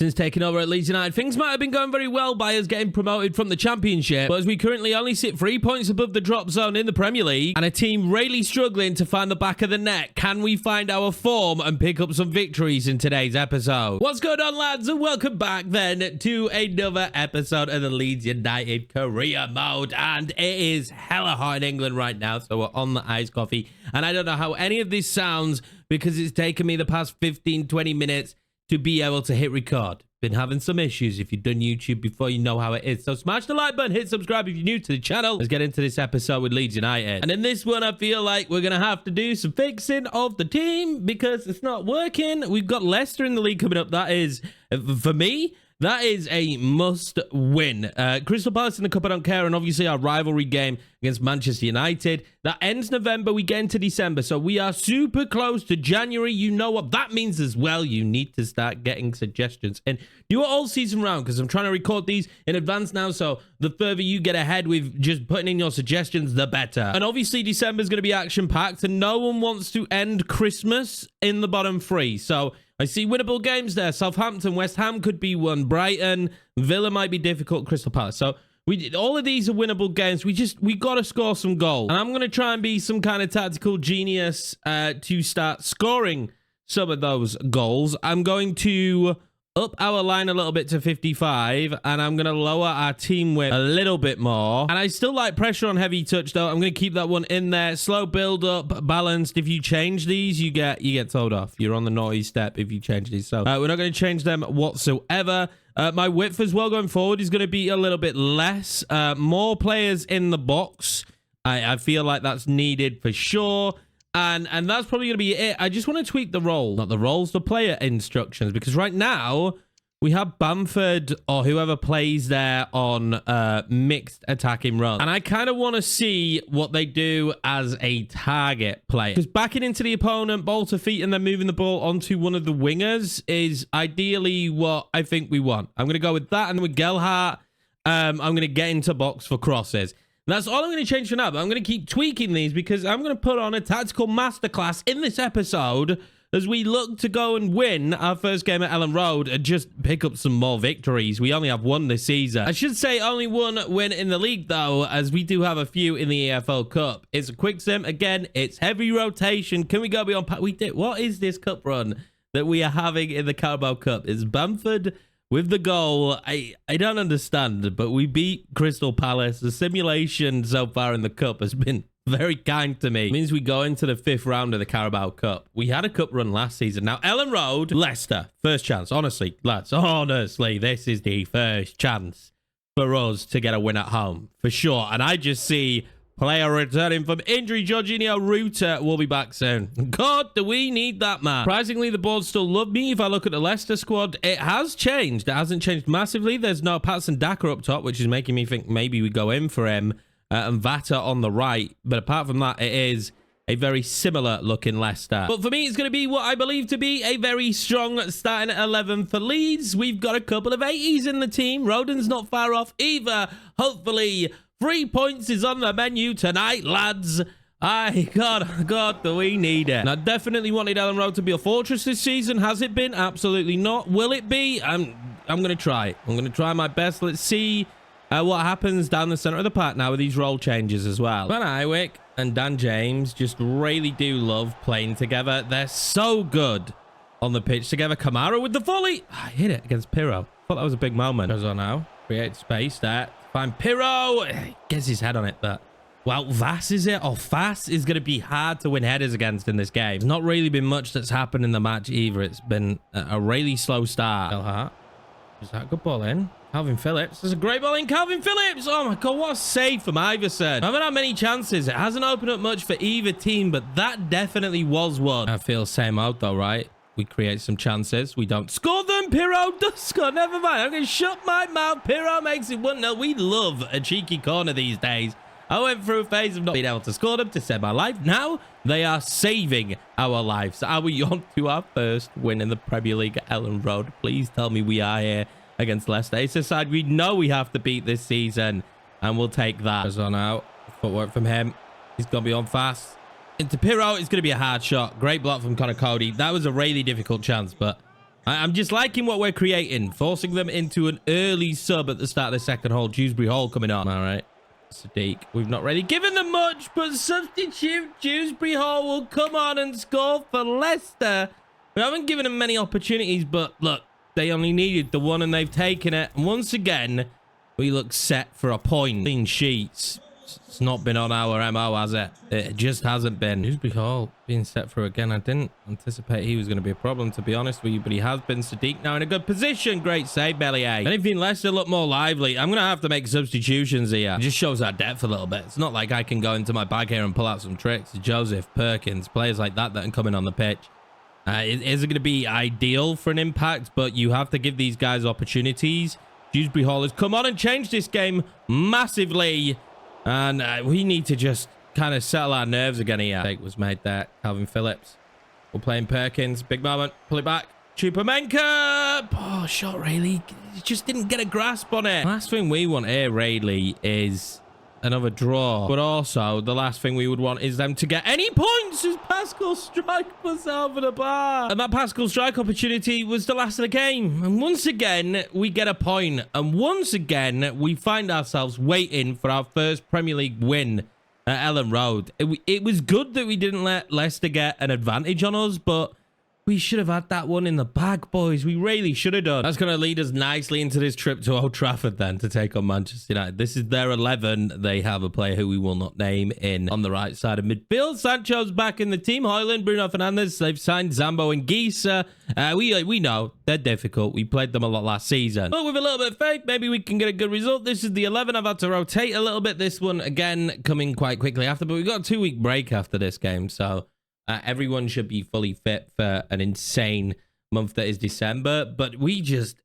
Since taking over at Leeds United, things might have been going very well by us getting promoted from the Championship, but as we currently only sit 3 points above the drop zone in the Premier League, and a team really struggling to find the back of the net, can we find our form and pick up some victories in today's episode? What's going on, lads, and welcome back then to another episode of the Leeds United career mode, and it is hella hot in England right now, so we're on the iced coffee, and I don't know how any of this sounds because it's taken me the past 15-20 minutes to be able to hit record. Been having some issues. If you've done YouTube before, you know how it is. So smash the like button, hit subscribe if you're new to the channel. Let's get into this episode with Leeds United. And in this one, I feel like we're going to have to do some fixing of the team because it's not working. We've got Leicester in the league coming up. That is, for me, that is a must win. Crystal Palace in the Cup, I don't care. And obviously our rivalry game against Manchester United. That ends November. We get into December. So we are super close to January. You know what that means as well. You need to start getting suggestions. And do it all season round because I'm trying to record these in advance now. So the further you get ahead with just putting in your suggestions, the better. And obviously December is going to be action packed. And no one wants to end Christmas in the bottom three. So I see winnable games there. Southampton, West Ham could be one. Brighton, Villa might be difficult. Crystal Palace. So all of these are winnable games. We got to score some goals. And I'm going to try and be some kind of tactical genius to start scoring some of those goals. I'm going to up our line a little bit to 55, and I'm going to lower our team width a little bit more. And I still like pressure on heavy touch, though. I'm going to keep that one in there. Slow build up, balanced. If you change these, you get told off. You're on the naughty step if you change these. So we're not going to change them whatsoever. My width as well going forward is going to be a little bit less. More players in the box. I feel like that's needed for sure. And that's probably going to be it. I just want to tweak the role. Not the roles, the player instructions. Because right now, we have Bamford or whoever plays there on mixed attacking run. And I kind of want to see what they do as a target player. Because backing into the opponent, ball to feet, and then moving the ball onto one of the wingers is ideally what I think we want. I'm going to go with that. And with Gelhardt, I'm going to get into box for crosses. That's all I'm going to change for now, but I'm going to keep tweaking these because I'm going to put on a tactical masterclass in this episode as we look to go and win our first game at Ellen Road and just pick up some more victories. We only have one this season. I should say only one win in the league, though, as we do have a few in the EAFC Cup. It's a quick sim. Again, it's heavy rotation. Can we go beyond... We did. What is this cup run that we are having in the Carabao Cup? It's Bamford with the goal. I don't understand, but we beat Crystal Palace. The simulation so far in the cup has been very kind to me. It means we go into the 5th round of the Carabao Cup. We had a cup run last season. Now, Ellen Road, Leicester, first chance. Honestly, lads, honestly, this is the first chance for us to get a win at home, for sure. And I just see player returning from injury. Jorginho Ruta will be back soon. God, do we need that, man. Surprisingly, the board still love me. If I look at the Leicester squad, it has changed. It hasn't changed massively. There's no Patson Daka up top, which is making me think maybe we go in for him and Vata on the right. But apart from that, it is a very similar looking Leicester. But for me, it's going to be what I believe to be a very strong starting 11 for Leeds. We've got a couple of 80s in the team. Rodon's not far off either. Hopefully 3 points is on the menu tonight, lads. God, do we need it? And I definitely wanted Ellen Road to be a fortress this season. Has it been? Absolutely not. Will it be? I'm going to try. I'm going to try my best. Let's see what happens down the center of the park now with these role changes as well. Van Iwick and Dan James just really do love playing together. They're so good on the pitch together. Kamara with the volley. I hit it against Pirro. Thought that was a big moment. Goes on now. Create space there. Find Pirro. Gets his head on it, but... Well, Vass is it? Or Fass is going to be hard to win headers against in this game. There's not really been much that's happened in the match either. It's been a really slow start. Gelhardt. Is that a good ball in? Calvin Phillips. There's a great ball in. Calvin Phillips. Oh my God, what a save from Iverson. I haven't had many chances. It hasn't opened up much for either team, but that definitely was one. I feel same out though, right? We create some chances. We don't score them. Pirro does score. Never mind. I'm going to shut my mouth. Pirro makes it 1-0. We love a cheeky corner these days. I went through a phase of not being able to score them to save my life. Now they are saving our lives. Are we on to our first win in the Premier League at Ellen Road? Please tell me we are here against Leicester. It's a side we know we have to beat this season, and we'll take that. Goes on out. Footwork from him. He's going to be on fast. Into Pirro. It's going to be a hard shot. Great block from Connor Cody. That was a really difficult chance, but I'm just liking what we're creating, forcing them into an early sub at the start of the second half. Dewsbury Hall coming on. All right. Sadiq, we've not really given them much, but substitute Dewsbury Hall will come on and score for Leicester. We haven't given them many opportunities, but look, they only needed the one and they've taken it. And once again, we look set for a point. Clean sheets. It's not been on our MO, has it? It just hasn't been. Dewsbury Hall being set through again. I didn't anticipate he was going to be a problem, to be honest with you, but he has been. Sadiq now in a good position. Great save, Bellier. Anything Leicester look more lively, I'm going to have to make substitutions here. It just shows our depth a little bit. It's not like I can go into my bag here and pull out some tricks. Joseph, Perkins, players like that can come in on the pitch. It isn't going to be ideal for an impact, but you have to give these guys opportunities. Dewsbury Hall has come on and changed this game massively. And we need to just kind of settle our nerves again here. Mistake was made there. Calvin Phillips. We're playing Perkins. Big moment. Pull it back. Chupomenka. Oh, shot Rayleigh. He just didn't get a grasp on it. Last thing we want here, Rayleigh, is another draw. But also, the last thing we would want is them to get any points as Pascal Strike puts over the bar. And that Pascal Strike opportunity was the last of the game. And once again, we get a point. And once again, we find ourselves waiting for our first Premier League win at Ellen Road. It was good that we didn't let Leicester get an advantage on us, but we should have had that one in the bag, boys. We really should have done. That's going to lead us nicely into this trip to Old Trafford then to take on Manchester United. This is their 11. They have a player who we will not name in on the right side of midfield. Sancho's back in the team. Højlund, Bruno Fernandes. They've signed Zambo and Gisa. We know they're difficult. We played them a lot last season. But with a little bit of faith, maybe we can get a good result. This is the 11. I've had to rotate a little bit. This one, again, coming quite quickly after. But we've got a 2-week break after this game, so everyone should be fully fit for an insane month that is December. But we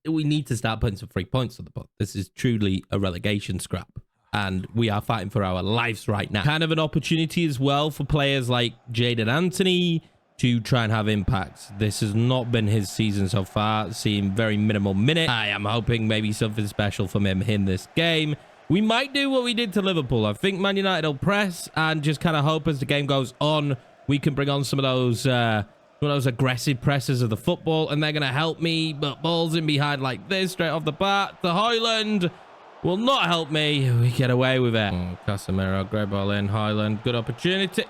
need to start putting some 3 points on the board. This is truly a relegation scrap. And we are fighting for our lives right now. Kind of an opportunity as well for players like Jadon Anthony to try and have impacts. This has not been his season so far. Seeing very minimal minutes. I am hoping maybe something special from him in this game. We might do what we did to Liverpool. I think Man United will press and just kind of hope as the game goes on, we can bring on some of those aggressive presses of the football, and they're going to help me. But balls in behind like this, straight off the bat. The Højlund will not help me. We get away with it. Oh, Casemiro, great ball in. Højlund, good opportunity.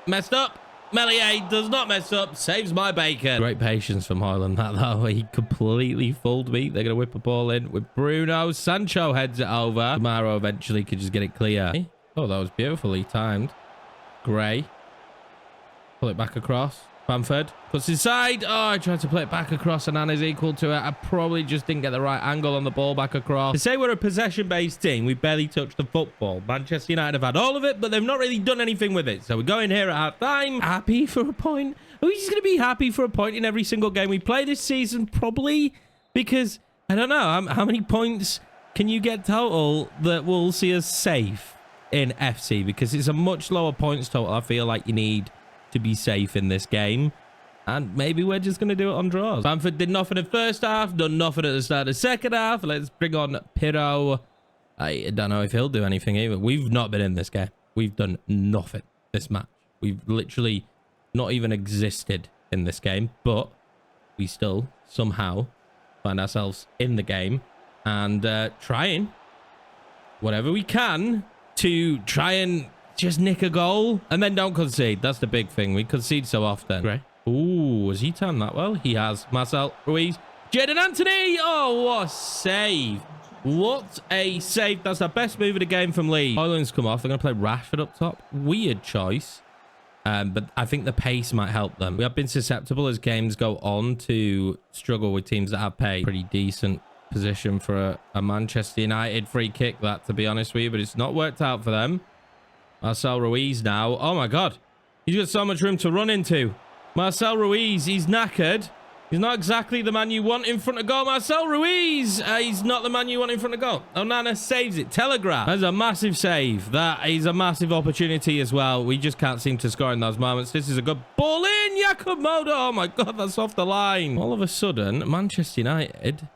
Messed up. Meslier does not mess up. Saves my bacon. Great patience from Højlund, that though. He completely fooled me. They're going to whip a ball in with Bruno. Sancho heads it over. Casemiro eventually could just get it clear. Oh, that was beautifully timed. Gray. Pull it back across. Bamford puts inside. Oh, I tried to play it back across and Anna's equal to it. I probably just didn't get the right angle on the ball back across. To say we're a possession-based team, we barely touched the football. Manchester United have had all of it, but they've not really done anything with it. So we're going here at half-time. Happy for a point. Are we just going to be happy for a point in every single game we play this season? Probably. Because, I don't know, how many points can you get total that will see us safe in FC? Because it's a much lower points total I feel like you need to be safe in this game, and maybe we're just going to do it on draws. Bamford did nothing in the first half, done nothing at the start of the second half. Let's bring on Pirro. I don't know if he'll do anything either. We've not been in this game. We've done nothing this match. We've literally not even existed in this game, but we still somehow find ourselves in the game and trying whatever we can to try and just nick a goal and then don't concede. That's the big thing. We concede so often. Great. Ooh, has he timed that well? He has. Marcel Ruiz. Jadon Anthony. Oh, what a save. What a save. That's the best move of the game from Leeds. Højlund's come off. They're going to play Rashford up top. Weird choice. But I think the pace might help them. We have been susceptible as games go on to struggle with teams that have paid. Pretty decent position for a Manchester United free kick, that, to be honest with you. But it's not worked out for them. Marcel Ruiz now. Oh, my God. He's got so much room to run into. Marcel Ruiz, he's knackered. He's not exactly the man you want in front of goal. Marcel Ruiz, he's not the man you want in front of goal. Onana saves it. Telegraph. That's a massive save. That is a massive opportunity as well. We just can't seem to score in those moments. This is a good ball in. Jakob Moda. Oh, my God. That's off the line. All of a sudden, Manchester United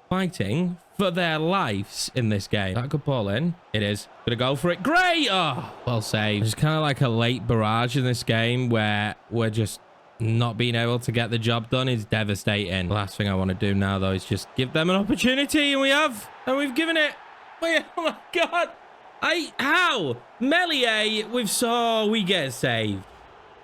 fighting for their lives in this game. That good ball in. It is. Gonna go for it. Great. Oh, well saved. It's kind of like a late barrage in this game where we're just not being able to get the job done is devastating. The last thing I want to do now, though, is just give them an opportunity, and we have. And we've given it. Oh my God. How? Melier, we get saved.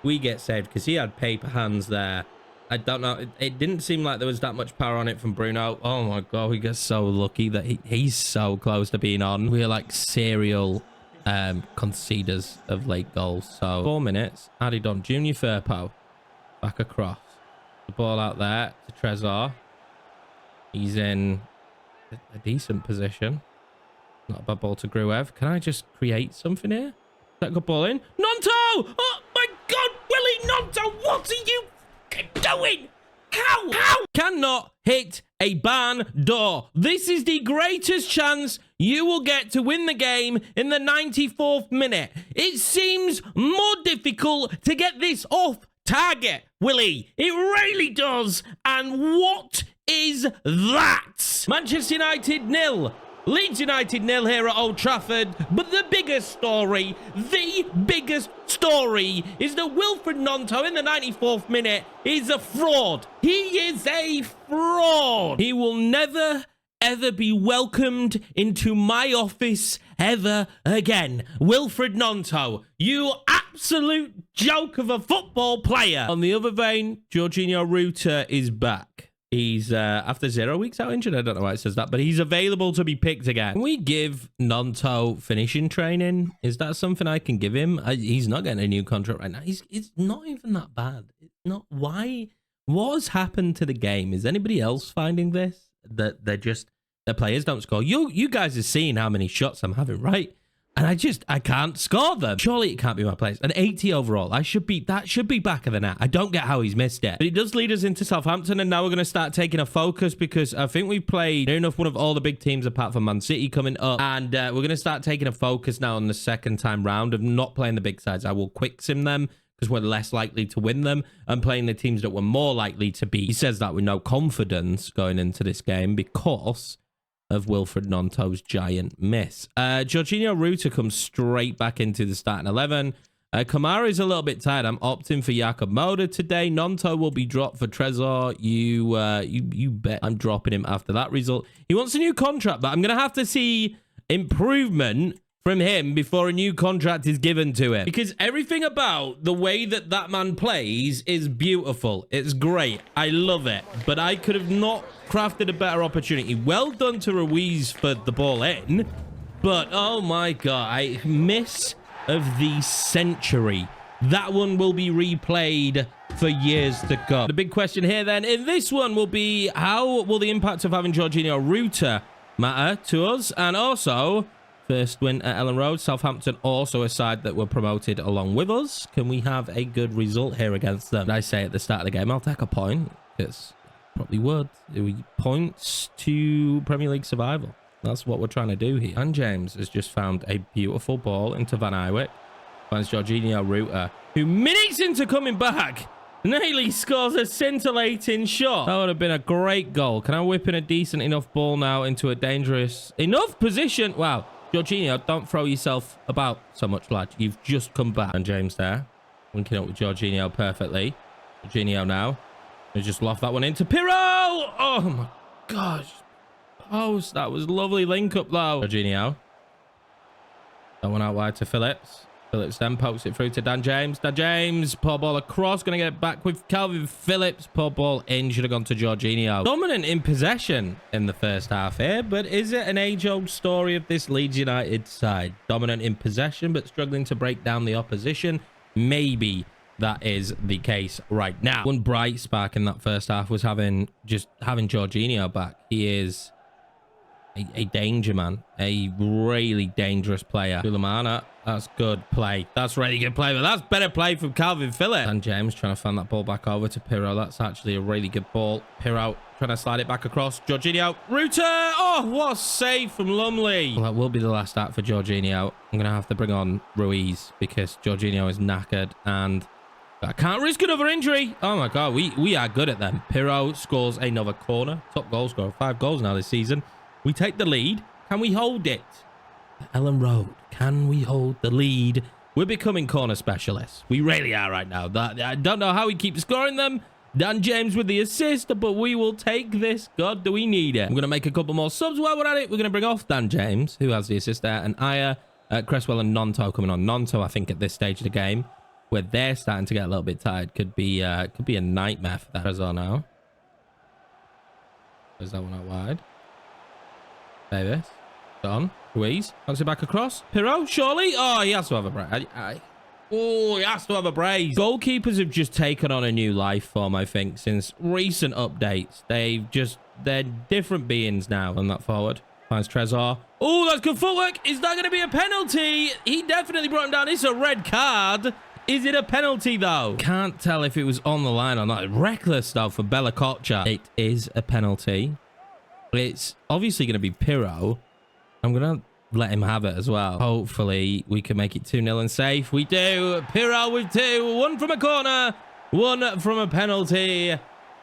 We get saved because he had paper hands there. I don't know. It didn't seem like there was that much power on it from Bruno. Oh my God, we get so lucky that he's so close to being on. We're like serial conceders of late goals. So 4 minutes. Added on Junior Firpo. Back across. The ball out there to Trezor. He's in a decent position. Not a bad ball to Gruev. Can I just create something here? That good ball in. Nonto! Oh my God, Willie Nonto, what are you doing? How? Cannot hit a barn door. This is the greatest chance you will get to win the game in the 94th minute. It seems more difficult to get this off target, Willie. It really does. And what is that? Manchester United 0. Leeds United 0 here at Old Trafford. But the biggest story is that Wilfred Gnonto in the 94th minute is a fraud. He is a fraud. He will never, ever be welcomed into my office ever again. Wilfred Gnonto, you absolute joke of a football player. On the other vein, Jorginho Ruta is back. He's, after 0 weeks out injured, I don't know why it says that, but he's available to be picked again. Can we give Gnonto finishing training? Is that something I can give him? He's not getting a new contract right now. It's not even that bad. It's not. Why? What has happened to the game? Is anybody else finding this? That their players don't score? You guys are seeing how many shots I'm having, right? And I can't score them. Surely it can't be my place. An 80 overall. That should be back of the net. I don't get how he's missed it. But it does lead us into Southampton, and now we're going to start taking a focus because I think we've played near enough one of all the big teams apart from Man City coming up. And we're going to start taking a focus now on the second time round of not playing the big sides. I will quick sim them because we're less likely to win them, and playing the teams that we're more likely to beat. He says that with no confidence going into this game because of Wilfred Gnonto's giant miss. Jorginho Ruta comes straight back into the starting 11. Kamara is a little bit tired. I'm opting for Jakob Moda today. Gnonto will be dropped for Trezor. You bet I'm dropping him after that result. He wants a new contract, but I'm going to have to see improvement from him before a new contract is given to him. Because everything about the way that man plays is beautiful. It's great. I love it. But I could have not crafted a better opportunity. Well done to Ruiz for the ball in. But, oh my God, miss of the century. That one will be replayed for years to come. The big question here then in this one will be, how will the impact of having Jorginho Ruta matter to us? And also, first win at Ellen Road. Southampton also a side that were promoted along with us. Can we have a good result here against them? Did I say at the start of the game, I'll take a point? Because probably would. Points to Premier League survival. That's what we're trying to do here. And James has just found a beautiful ball into Van Iwick. Finds Jorginho Ruta, who minutes into coming back, nearly scores a scintillating shot. That would have been a great goal. Can I whip in a decent enough ball now into a dangerous enough position? Wow. Jorginho, don't throw yourself about so much, lad. You've just come back. And James there, linking up with Jorginho perfectly. Jorginho now. He just loft that one into Pirro. Oh my gosh. Post. That was lovely link up though. Jorginho. That one out wide to Phillips. Phillips then pokes it through to Dan James. Dan James, poor ball across. Going to get it back with Calvin Phillips. Poor ball in. Should have gone to Jorginho. Dominant in possession in the first half here. But is it an age-old story of this Leeds United side? Dominant in possession, but struggling to break down the opposition? Maybe that is the case right now. One bright spark in that first half was having Jorginho back. He is a danger man, a really dangerous player. Sulemana, that's good play. That's really good play, but that's better play from Calvin Phillips. And James trying to fan that ball back over to Pirro. That's actually a really good ball. Pirro trying to slide it back across. Jorginho, Ruta. Oh, what a save from Lumley. Well, that will be the last act for Jorginho. I'm going to have to bring on Ruiz because Jorginho is knackered and I can't risk another injury. Oh my God, we are good at them. Pirro scores another corner. Top goal scorer, 5 goals now this season. We take the lead. Can we hold it? Ellen Road. Can we hold the lead We're becoming corner specialists. We really are right now. I don't know how we keep scoring them. Dan James with the assist, but we will take this. God, do we need it? I'm going to make a couple more subs while we're at it. We're going to bring off Dan James, who has the assist there, and Aya, Cresswell and Nonto coming on. Nonto, I think, at this stage of the game, where they're starting to get a little bit tired, could be a nightmare for that as well now. There's that one out wide. Davis. Don. Ruiz. Bounce it back across. Pirro, surely. Oh, he has to have a brace. Oh, he has to have a brace. Goalkeepers have just taken on a new life form, I think, since recent updates. They're different beings now on that forward. Finds Trezor. Oh, that's good footwork. Is that going to be a penalty? He definitely brought him down. It's a red card. Is it a penalty, though? Can't tell if it was on the line or not. Reckless, though, for Bella Kocha. It is a penalty. It's obviously going to be Pirro. I'm going to let him have it as well. Hopefully, we can make it 2-0 and safe. We do. Pirro with 2. 1 from a corner. 1 from a penalty.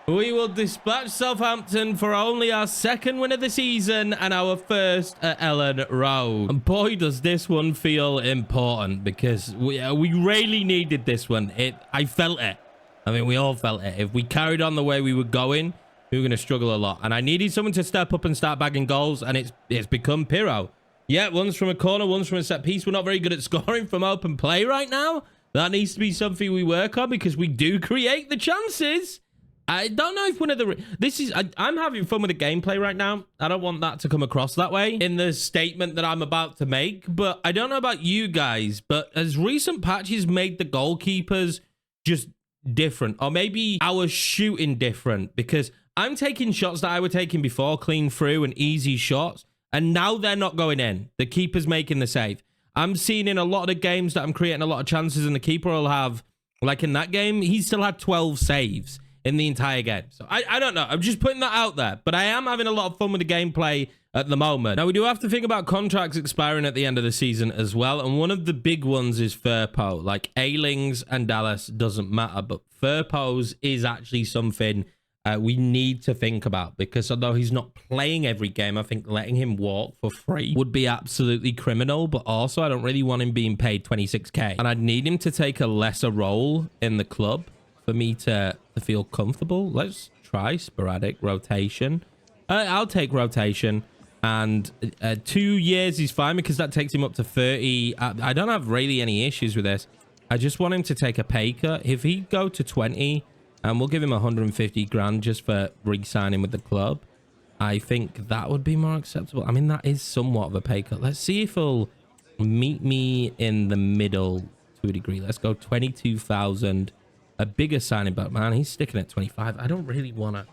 We will dispatch Southampton for only our 2nd win of the season and our 1st at Ellen Road. And boy, does this one feel important, because we really needed this one. I felt it. I mean, we all felt it. If we carried on the way we were going, we were going to struggle a lot. And I needed someone to step up and start bagging goals, and it's become Pirro. Yeah, one's from a corner, one's from a set piece. We're not very good at scoring from open play right now. That needs to be something we work on, because we do create the chances. I don't know if one of the... I'm having fun with the gameplay right now. I don't want that to come across that way in the statement that I'm about to make. But I don't know about you guys, but has recent patches made the goalkeepers just different? Or maybe our shooting different? Because I'm taking shots that I were taking before, clean through and easy shots. And now they're not going in. The keeper's making the save. I'm seeing in a lot of the games that I'm creating a lot of chances, and the keeper will have... Like in that game, he still had 12 saves in the entire game. So I don't know. I'm just putting that out there. But I am having a lot of fun with the gameplay at the moment. Now, we do have to think about contracts expiring at the end of the season as well. And one of the big ones is Firpo. Like, Aylings and Dallas doesn't matter. But Firpo's is actually something we need to think about. Because although he's not playing every game, I think letting him walk for free would be absolutely criminal. But also, I don't really want him being paid 26k. And I'd need him to take a lesser role in the club for me to feel comfortable. Let's try sporadic rotation. I'll take rotation, and 2 years is fine, because that takes him up to 30. I don't have really any issues with this. I just want him to take a pay cut. If he go to 20, and we'll give him 150 grand just for re-signing with the club, I think that would be more acceptable. I mean, that is somewhat of a pay cut. Let's see if he'll meet me in the middle to a degree. Let's go 22,000. A bigger signing, but man, he's sticking at 25. I don't really want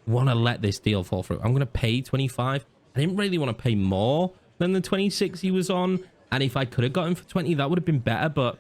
to let this deal fall through. I'm going to pay 25. I didn't really want to pay more than the 26 he was on. And if I could have got him for 20, that would have been better. But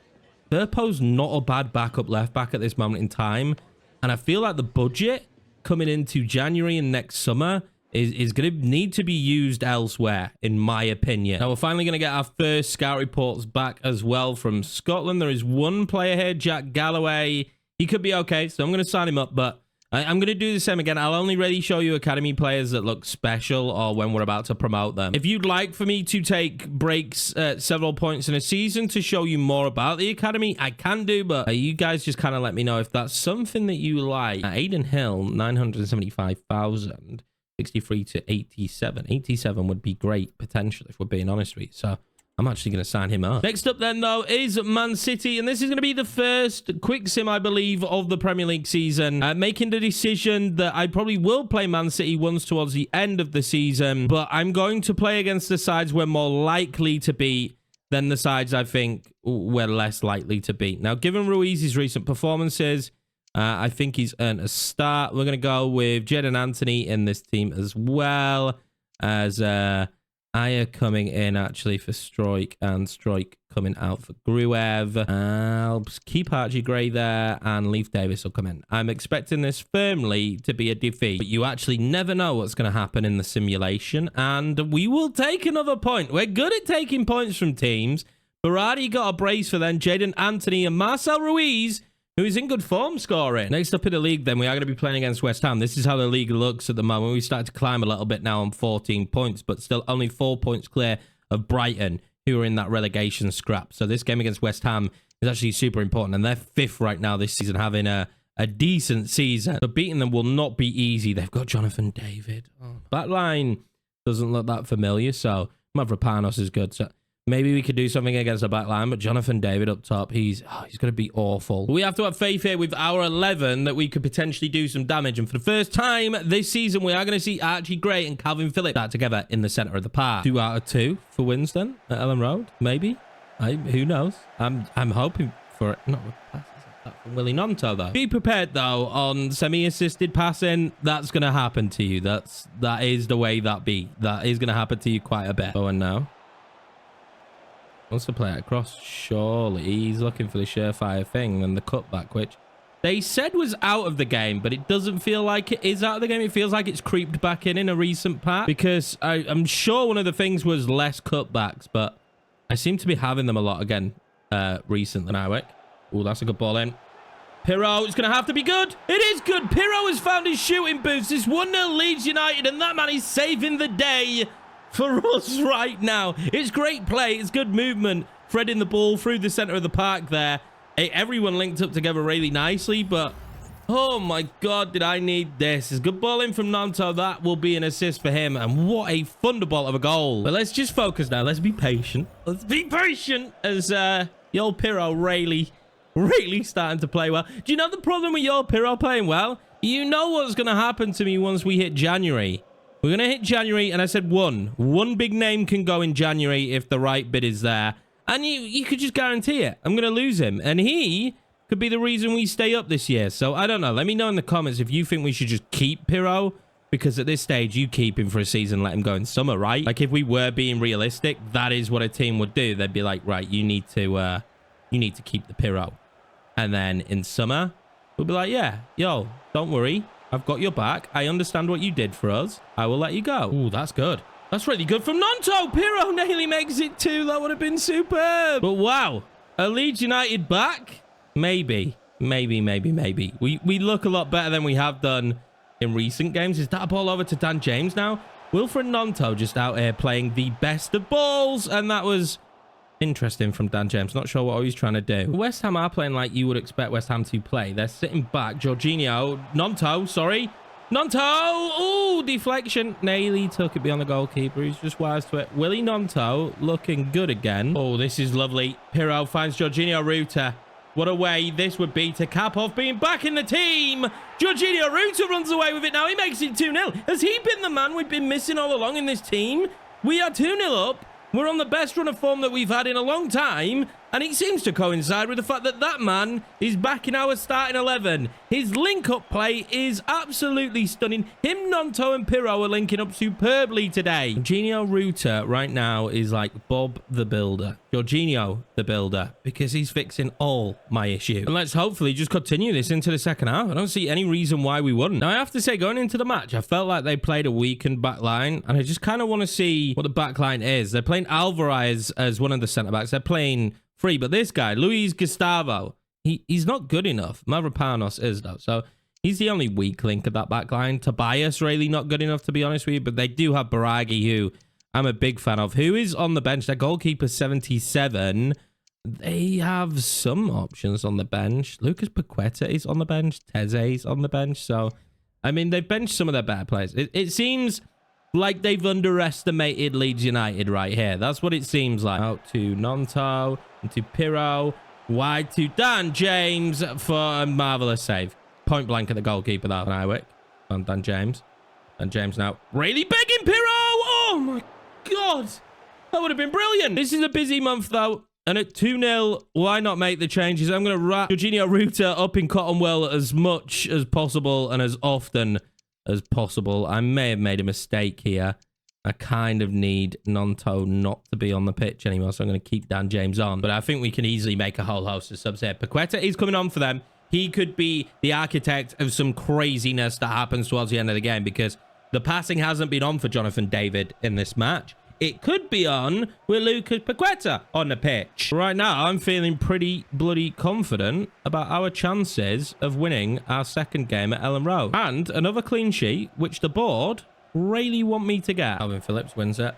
Firpo's not a bad backup left back at this moment in time. And I feel like the budget coming into January and next summer is going to need to be used elsewhere, in my opinion. Now, we're finally going to get our first scout reports back as well from Scotland. There is one player here, Jack Galloway. He could be okay, so I'm going to sign him up, but I'm going to do the same again. I'll only really show you academy players that look special or when we're about to promote them. If you'd like for me to take breaks at several points in a season to show you more about the academy, I can do, but you guys just kind of let me know if that's something that you like. Aiden Hill, 975,000. 63 to 87. 87 would be great potential if we're being honest with you. So I'm actually going to sign him up. Next up then, though, is Man City. And this is going to be the first quick sim, I believe, of the Premier League season. Making the decision that I probably will play Man City once towards the end of the season. But I'm going to play against the sides we're more likely to beat than the sides I think we're less likely to beat. Now, given Ruiz's recent performances, I think he's earned a start. We're going to go with Jadon Anthony in this team as well as Aya coming in actually for Stroik and Stroik coming out for Gruev. I'll keep Archie Gray there and Leif Davis will come in. I'm expecting this firmly to be a defeat, but you actually never know what's going to happen in the simulation, and we will take another point. We're good at taking points from teams. Berardi got a brace for then. Jadon Anthony and Marcel Ruiz, who is in good form scoring. Next up in the league, then, we are going to be playing against West Ham. This is how the league looks at the moment. We started to climb a little bit now on 14 points, but still only 4 points clear of Brighton, who are in that relegation scrap. So this game against West Ham is actually super important. And they're 5th right now this season, having a decent season. But beating them will not be easy. They've got Jonathan David. Oh. That line doesn't look that familiar. So Mavropanos is good. So maybe we could do something against the back line, but Jonathan David up top, he's going to be awful. We have to have faith here with our 11 that we could potentially do some damage. And for the first time this season, we are going to see Archie Gray and Calvin Phillips start together in the center of the park. 2 out of 2 for wins then at Ellen Road, maybe. Who knows? I'm hoping for it. Not with passes like that from Willie Nonto though. Be prepared though on semi-assisted passing. That's going to happen to you. That is the way that be. That is going to happen to you quite a bit. Owen now wants to play it across. Surely he's looking for the surefire thing and the cutback, which they said was out of the game, but it doesn't feel like it is out of the game. It feels like it's creeped back in a recent patch, because I'm sure one of the things was less cutbacks, but I seem to be having them a lot again recently. Now, oh, that's a good ball in. Pirro, it's going to have to be good. It is good. Pirro has found his shooting boots. It's 1-0 Leeds United, and that man is saving the day for us right now. It's great play. It's good movement. Threading the ball through the center of the park there. Everyone linked up together really nicely, but oh my God, did I need this? It's good ball in from Nonto. That will be an assist for him, and what a thunderbolt of a goal. But let's just focus now. Let's be patient. Let's be patient as the old Pirro really starting to play well. Do you know the problem with your Pirro playing well? You know what's going to happen to me once we hit January. We're going to hit January, and I said one big name can go in January if the right bid is there. And you could just guarantee it. I'm going to lose him. And he could be the reason we stay up this year. So I don't know. Let me know in the comments if you think we should just keep Pirro. Because at this stage, you keep him for a season, let him go in summer, right? Like if we were being realistic, that is what a team would do. They'd be like, right, you need to keep the Pirro. And then in summer, we'll be like, yeah, yo, don't worry. I've got your back. I understand what you did for us. I will let you go. Ooh, that's good. That's really good from Nonto. Pirro nearly makes it 2. That would have been superb. But wow, a Leeds United back? Maybe. We look a lot better than we have done in recent games. Is that a ball over to Dan James now? Wilfred Nonto just out here playing the best of balls. And that was interesting from Dan James. Not sure what he's trying to do. West Ham are playing like you would expect West Ham to play. They're sitting back. Nonto, sorry. Nonto! Ooh, deflection. Nearly took it beyond the goalkeeper. He's just wise to it. Willie Nonto looking good again. Oh, this is lovely. Pirro finds Jorginho Ruta. What a way this would be to cap off being back in the team. Jorginho Ruta runs away with it now. He makes it 2-0. Has he been the man we've been missing all along in this team? We are 2-0 up. We're on the best run of form that we've had in a long time, and it seems to coincide with the fact that that man is back in our starting 11. His link-up play is absolutely stunning. Him, Nonto, and Pirro are linking up superbly today. Jorginho Ruta right now is like Bob the Builder. Jorginho the Builder, because he's fixing all my issues. And let's hopefully just continue this into the second half. I don't see any reason why we wouldn't. Now, I have to say, going into the match, I felt like they played a weakened back line, and I just kind of want to see what the back line is. They're playing Alvarez as one of the centre-backs. They're playing free, but this guy, Luis Gustavo, he's not good enough. Mavropanos is, though, so he's the only weak link of that back line. Tobias, really not good enough, to be honest with you, but they do have Baragi, who I'm a big fan of, who is on the bench. Their goalkeeper, 77. They have some options on the bench. Lucas Paqueta is on the bench. Teze is on the bench, so, I mean, they've benched some of their better players. It seems like they've underestimated Leeds United right here. That's what it seems like. Out to Nonto, into Pirro, wide to Dan James for a marvellous save. Point blank at the goalkeeper, that one, Iwick. On Dan James. Dan James now really begging Pirro. Oh my God. That would have been brilliant. This is a busy month, though. And at 2-0, why not make the changes? I'm going to wrap Jorginho Ruta up in Cottonwell as much as possible and as often as possible. I may have made a mistake here. I kind of need Nonto not to be on the pitch anymore, so I'm going to keep Dan James on. But I think we can easily make a whole host of subs here. Paqueta is coming on for them. He could be the architect of some craziness that happens towards the end of the game, because the passing hasn't been on for Jonathan David in this match. It could be on with Lucas Paqueta on the pitch. Right now, I'm feeling pretty bloody confident about our chances of winning our second game at Ellen Road. And another clean sheet, which the board really want me to get. Calvin Phillips wins it.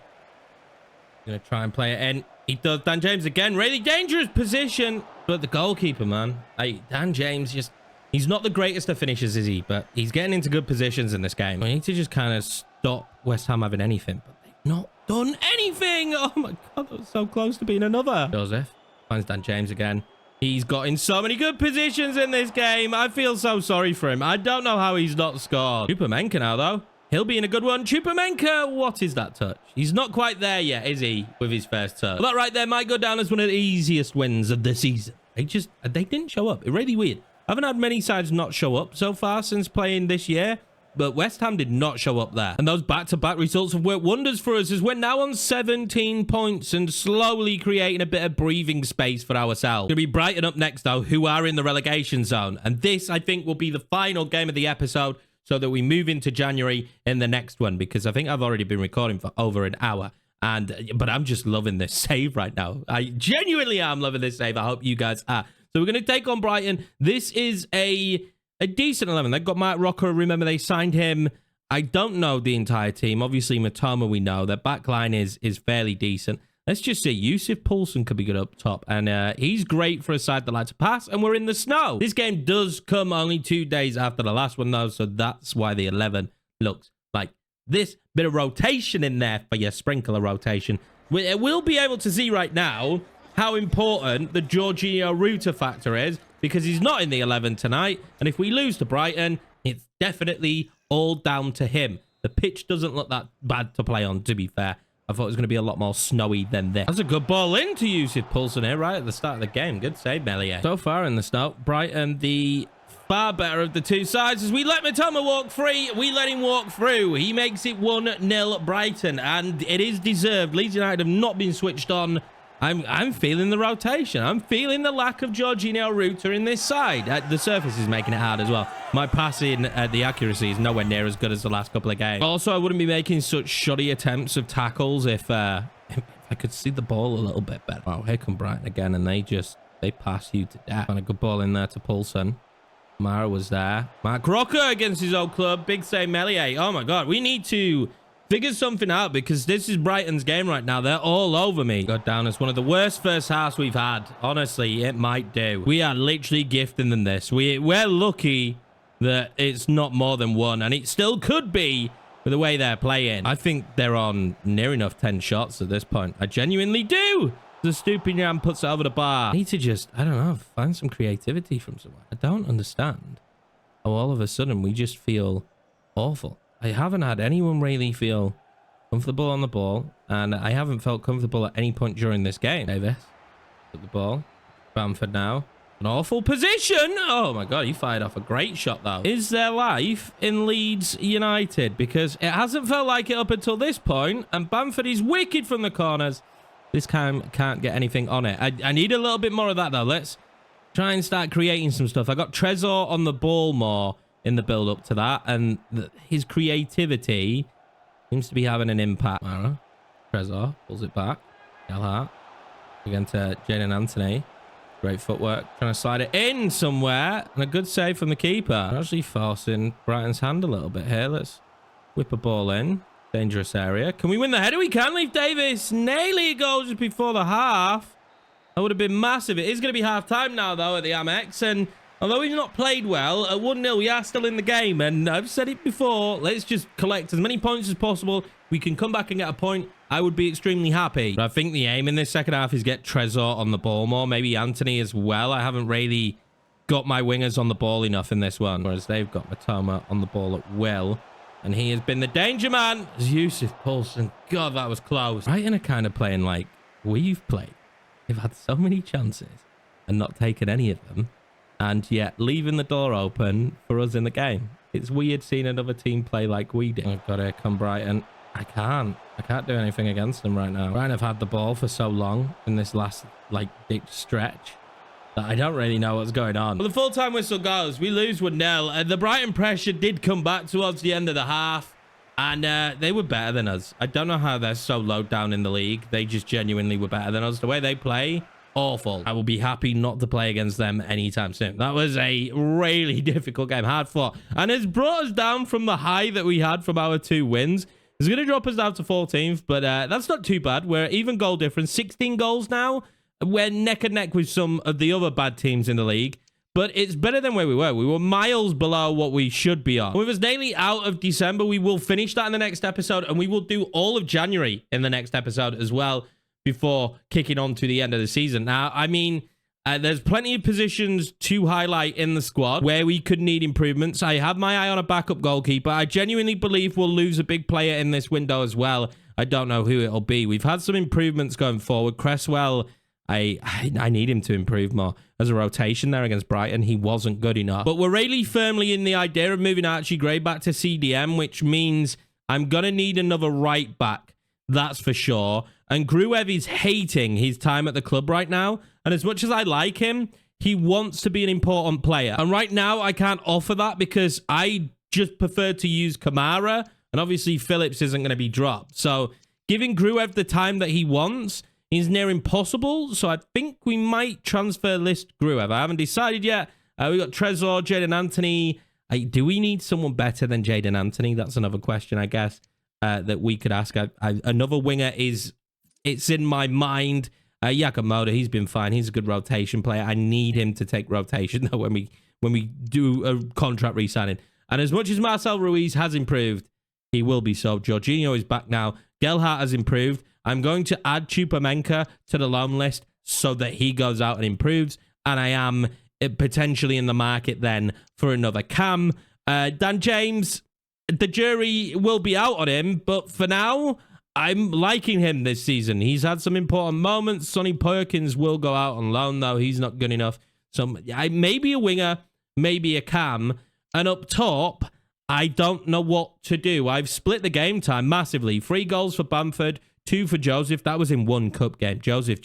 Gonna try and play it in. He does. Dan James again. Really dangerous position. But the goalkeeper, man. Dan James just... He's not the greatest of finishers, is he? But he's getting into good positions in this game. We need to just kind of stop West Ham having anything. But they've not done anything. Oh, my God. That was so close to being another. Joseph finds Dan James again. He's got in so many good positions in this game. I feel so sorry for him. I don't know how he's not scored. Chupomenka now, though. He'll be in a good one. Chupomenka, what is that touch? He's not quite there yet, is he, with his first touch? Well, that right there might go down as one of the easiest wins of the season. They didn't show up. It's really weird. I haven't had many sides not show up so far since playing this year, but West Ham did not show up there. And those back-to-back results have worked wonders for us as we're now on 17 points and slowly creating a bit of breathing space for ourselves. Going to be Brighton up next, though, who are in the relegation zone. And this, I think, will be the final game of the episode so that we move into January in the next one, because I think I've already been recording for over an hour. But I'm just loving this save right now. I genuinely am loving this save. I hope you guys are. So we're going to take on Brighton. This is a decent 11. They've got Mark Rocker. Remember, they signed him. I don't know the entire team. Obviously, Matoma, we know. Their back line is fairly decent. Let's just say Yusuf Poulsen could be good up top. And he's great for a side that likes to pass. And we're in the snow. This game does come only 2 days after the last one, though. So that's why the 11 looks like this. Bit of rotation in there for your sprinkler rotation. We'll be able to see right now how important the Jorginho Ruta factor is, because he's not in the 11 tonight. And if we lose to Brighton, it's definitely all down to him. The pitch doesn't look that bad to play on, to be fair. I thought it was going to be a lot more snowy than this. That's a good ball into Yusuf Poulsen here right at the start of the game. Good save, Melier. So far in the snow, Brighton, the far better of the two sides. As we let Matoma walk free, we let him walk through. He makes it 1-0 Brighton, and it is deserved. Leeds United have not been switched on. I'm feeling the rotation. I'm feeling the lack of Jorginho Ruta in this side. The surface is making it hard as well. My passing, the accuracy is nowhere near as good as the last couple of games. Also, I wouldn't be making such shoddy attempts of tackles if I could see the ball a little bit better. Wow, here come Brighton again, and they pass you to death. And a good ball in there to Poulsen. Mara was there. Mark Rocker against his old club. Big save, Melier. Oh, my God. We need to figure something out, because this is Brighton's game right now. They're all over me. Got down as one of the worst first halves we've had. Honestly, it might do. We are literally gifting them this. We're lucky that it's not more than one, and it still could be with the way they're playing. I think they're on near enough 10 shots at this point. I genuinely do. The Stupinian puts it over the bar. I need to just, I don't know, find some creativity from somewhere. I don't understand how all of a sudden we just feel awful. I haven't had anyone really feel comfortable on the ball, and I haven't felt comfortable at any point during this game. Davis, put the ball. Bamford now. An awful position. Oh, my God. He fired off a great shot, though. Is there life in Leeds United? Because it hasn't felt like it up until this point, and Bamford is wicked from the corners. This time can't get anything on it. I need a little bit more of that, though. Let's try and start creating some stuff. I got Trezor on the ball more in the build-up to that, and his creativity seems to be having an impact. Mara, Trezor pulls it back. Gelhardt again to Jadon Anthony. Great footwork, trying to slide it in somewhere, and a good save from the keeper. We're actually forcing Brighton's hand a little bit here. Let's whip a ball in. Dangerous area. Can we win the header? We can. Leif Davis nearly a goal just before the half. That would have been massive. It is going to be half-time now, though, at the Amex, and although we've not played well, at 1-0, we are still in the game. And I've said it before, let's just collect as many points as possible. We can come back and get a point. I would be extremely happy. But I think the aim in this second half is get Trezor on the ball more. Maybe Anthony as well. I haven't really got my wingers on the ball enough in this one. Whereas they've got Matoma on the ball at will. And he has been the danger man. Yusuf Poulsen. God, that was close. Brighton are kind of playing like we've played. They've had so many chances and not taken any of them, and yet leaving the door open for us in the game. It's weird seeing another team play like we did. Oh, God, here come Brighton. I can't do anything against them right now. Brighton have had the ball for so long in this last, ditch stretch that I don't really know what's going on. Well, the full-time whistle goes. We lose 1-0. The Brighton pressure did come back towards the end of the half, and they were better than us. I don't know how they're so low down in the league. They just genuinely were better than us. The way they play, awful. I will be happy not to play against them anytime soon. That was a really difficult game, hard fought, and it's brought us down from the high that we had from our 2 wins. It's going to drop us down to 14th, but that's not too bad. We're even goal difference, 16 goals now. We're neck and neck with some of the other bad teams in the league, but it's better than where we were. We were miles below what we should be on. With us nearly out of December, we will finish that in the next episode, and we will do all of January in the next episode as well before kicking on to the end of the season. Now, I mean, there's plenty of positions to highlight in the squad where we could need improvements. I have my eye on a backup goalkeeper. I genuinely believe we'll lose a big player in this window as well. I don't know who it'll be. We've had some improvements going forward. Cresswell, I need him to improve more. As a rotation there against Brighton, he wasn't good enough. But we're really firmly in the idea of moving Archie Gray back to CDM, which means I'm going to need another right back. That's for sure. And Gruev is hating his time at the club right now. And as much as I like him, he wants to be an important player. And right now, I can't offer that because I just prefer to use Kamara. And obviously, Phillips isn't going to be dropped. So giving Gruev the time that he wants is near impossible. So I think we might transfer list Gruev. I haven't decided yet. We got Trezor, Jadon Anthony. Do we need someone better than Jadon Anthony? That's another question, I guess, that we could ask. Another winger it's in my mind. Yakamoto, he's been fine. He's a good rotation player. I need him to take rotation though when we do a contract re-signing. And as much as Marcel Ruiz has improved, he will be sold. Jorginho is back now. Gelhardt has improved. I'm going to add Chupamenka to the loan list so that he goes out and improves. And I am potentially in the market then for another cam. Dan James, the jury will be out on him, but for now, I'm liking him this season. He's had some important moments. Sonny Perkins will go out on loan, though. He's not good enough. So maybe a winger, maybe a cam. And up top, I don't know what to do. I've split the game time massively. 3 goals for Bamford, 2 for Joseph. That was in 1 cup game. Joseph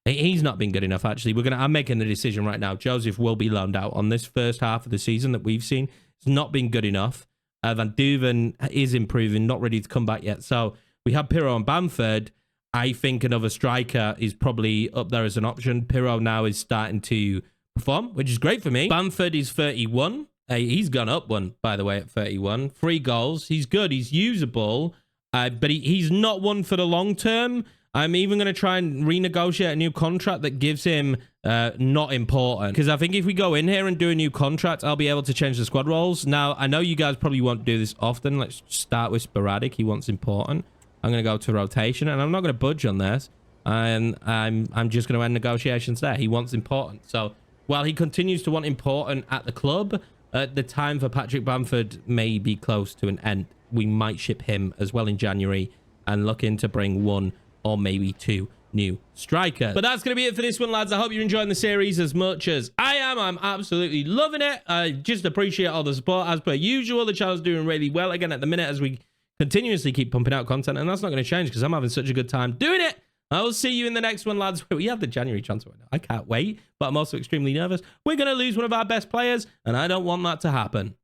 he's not been good enough, actually. I'm making the decision right now. Joseph will be loaned out on this first half of the season that we've seen. It's not been good enough. Van Duven is improving, not ready to come back yet. So we have Pirro and Bamford. I think another striker is probably up there as an option. Pirro now is starting to perform, which is great for me. Bamford is 31. He's gone up one, by the way, at 31. 3 goals. He's good. He's usable, but he's not one for the long term. I'm even going to try and renegotiate a new contract that gives him not important. Because I think if we go in here and do a new contract, I'll be able to change the squad roles. Now, I know you guys probably won't do this often. Let's start with sporadic. He wants important. I'm going to go to rotation, and I'm not going to budge on this. And I'm just going to end negotiations there. He wants important. So while he continues to want important at the club, the time for Patrick Bamford may be close to an end. We might ship him as well in January and look in to bring 1 or maybe 2 new strikers. But that's going to be it for this one, lads. I hope you're enjoying the series as much as I am. I'm absolutely loving it. I just appreciate all the support. As per usual, the channel's doing really well again at the minute as we continuously keep pumping out content, and that's not going to change because I'm having such a good time doing it. I will see you in the next one, lads. We have the January transfer window. I can't wait, but I'm also extremely nervous. We're going to lose one of our best players, and I don't want that to happen.